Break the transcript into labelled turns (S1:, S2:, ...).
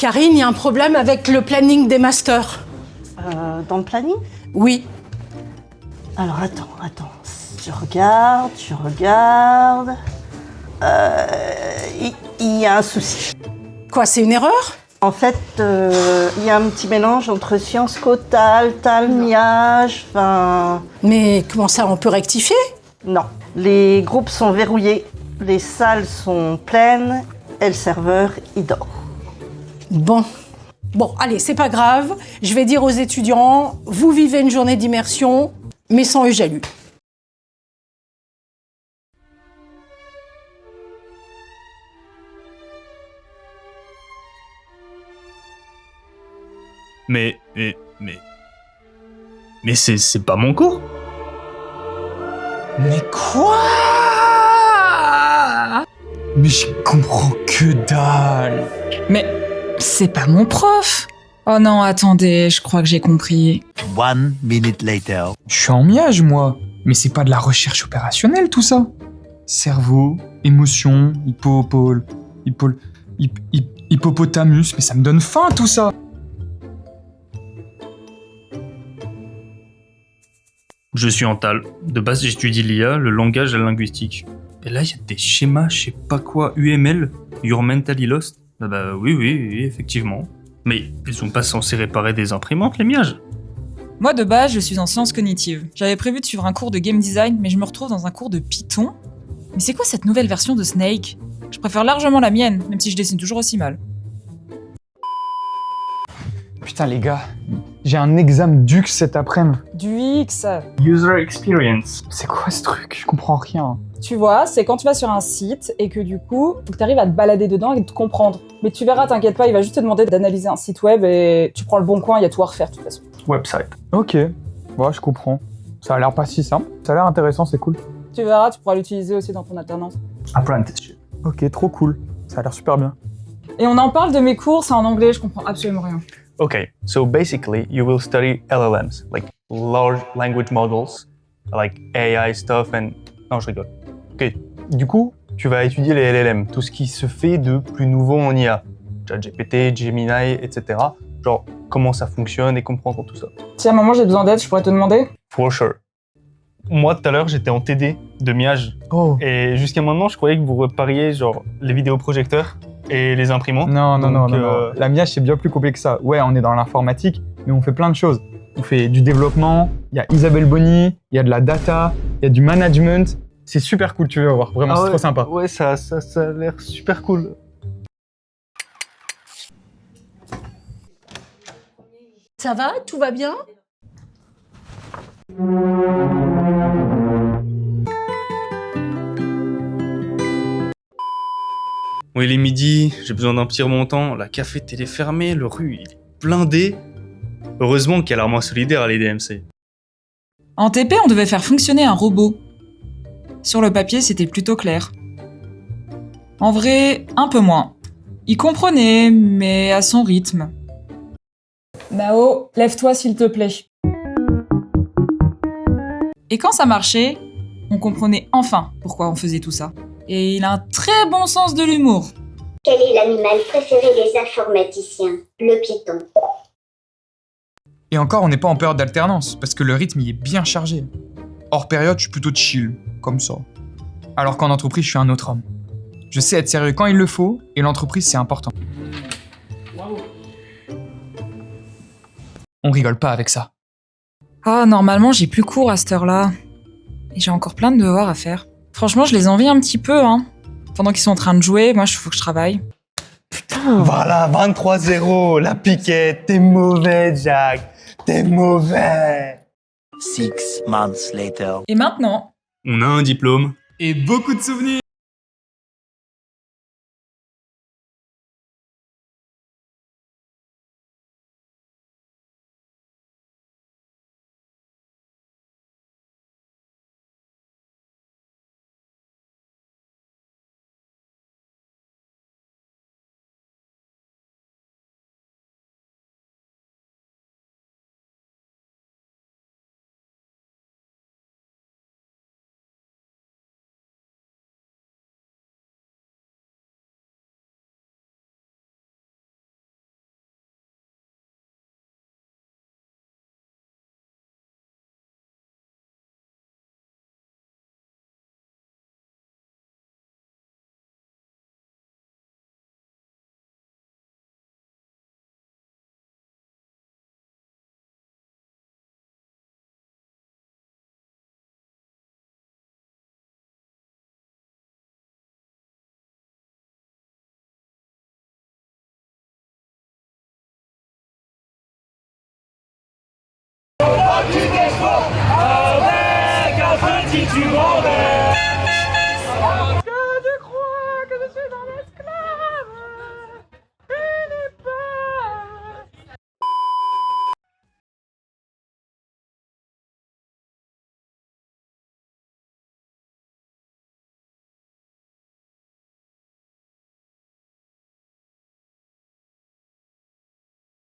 S1: Karine, il y a un problème avec le planning des masters.
S2: Dans le planning?
S1: Oui.
S2: Alors attends. Je regarde. Il y a un souci.
S1: Quoi, c'est une erreur?
S2: En fait, il y a un petit mélange entre Sciences Co, Tal, Miage, enfin...
S1: Mais comment ça, on peut rectifier?
S2: Non. Les groupes sont verrouillés, les salles sont pleines, et le serveur, il dort.
S1: Bon, allez, c'est pas grave. Je vais dire aux étudiants, vous vivez une journée d'immersion, mais sans Ejalu.
S3: Mais c'est pas mon cours.
S4: Mais quoi? Mais je comprends que dalle.
S5: Mais c'est pas mon prof. Oh non, attendez, je crois que j'ai compris.
S6: 1 minute later.
S4: Je suis en miage, moi. Mais c'est pas de la recherche opérationnelle, tout ça. Cerveau, émotion, hippopotamus, mais ça me donne faim, tout ça.
S3: Je suis en Tal. De base, j'étudie l'IA, le langage et la linguistique. Et là, il y a des schémas, je sais pas quoi, UML, You're Mentally Lost. Oui, effectivement. Mais ils sont pas censés réparer des imprimantes, les miages.
S5: Moi, de base, je suis en sciences cognitives. J'avais prévu de suivre un cours de game design, mais je me retrouve dans un cours de Python. Mais c'est quoi cette nouvelle version de Snake? Je préfère largement la mienne, même si je dessine toujours aussi mal.
S4: Putain, les gars, j'ai un examen d'UX cet après-midi.
S5: Du X.
S3: User Experience.
S4: C'est quoi ce truc? Je comprends rien.
S5: Tu vois, c'est quand tu vas sur un site et que du coup, faut que tu arrives à te balader dedans et te comprendre. Mais tu verras, t'inquiète pas, il va juste te demander d'analyser un site web et tu prends le bon coin, il y a tout à refaire de toute façon.
S4: Website. Ok, ouais, je comprends. Ça a l'air pas si simple. Ça a l'air intéressant, c'est cool.
S5: Tu verras, tu pourras l'utiliser aussi dans ton alternance.
S3: Apprenticeship.
S4: Ok, trop cool. Ça a l'air super bien.
S5: Et on en parle de mes cours, c'est en anglais, je comprends absolument rien.
S7: Okay, so basically you will study LLMs, like large language models, like AI stuff and... Non, je rigole. Ok, du coup, tu vas étudier les LLM, tout ce qui se fait de plus nouveau en IA. ChatGPT, Gemini, etc. Genre, comment ça fonctionne et comprendre tout ça.
S5: Si à un moment j'ai besoin d'aide, je pourrais te demander?
S7: For sure. Moi, tout à l'heure, j'étais en TD de Miage.
S4: Oh.
S7: Et jusqu'à maintenant, je croyais que vous repariez genre les vidéoprojecteurs et les imprimantes.
S4: Non.
S7: Donc,
S4: La miage, c'est bien plus compliqué que ça. Ouais, on est dans l'informatique, mais on fait plein de choses. On fait du développement, il y a Isabelle Bonny, il y a de la data, il y a du management. C'est super cool, tu vas voir. Vraiment, c'est trop sympa.
S7: Ouais, ça a l'air super cool.
S1: Ça va? Tout va bien?
S3: Oui, il est midi, j'ai besoin d'un petit remontant. La café-télé fermée, le rue, il est blindé. Heureusement qu'il y a l'armoire solidaire à l'EDMC.
S5: En TP, on devait faire fonctionner un robot. Sur le papier, c'était plutôt clair. En vrai, un peu moins. Il comprenait, mais à son rythme. Nao, lève-toi s'il te plaît. Et quand ça marchait, on comprenait enfin pourquoi on faisait tout ça. Et il a un très bon sens de l'humour.
S8: Quel est l'animal préféré des informaticiens? Le python.
S4: Et encore, on n'est pas en période d'alternance, parce que le rythme y est bien chargé. Hors période, je suis plutôt chill, comme ça. Alors qu'en entreprise, je suis un autre homme. Je sais être sérieux quand il le faut, et l'entreprise, c'est important. On rigole pas avec ça.
S5: Ah, normalement, j'ai plus cours à cette heure-là. Et j'ai encore plein de devoirs à faire. Franchement, je les envie un petit peu, hein. Pendant qu'ils sont en train de jouer, moi, il faut que je travaille.
S7: Voilà, 23-0, la piquette. T'es mauvais, Jack. T'es mauvais.
S6: 6 months later.
S5: Et maintenant,
S3: On a un diplôme.
S4: Et beaucoup de souvenirs.
S9: Institut Grandeur.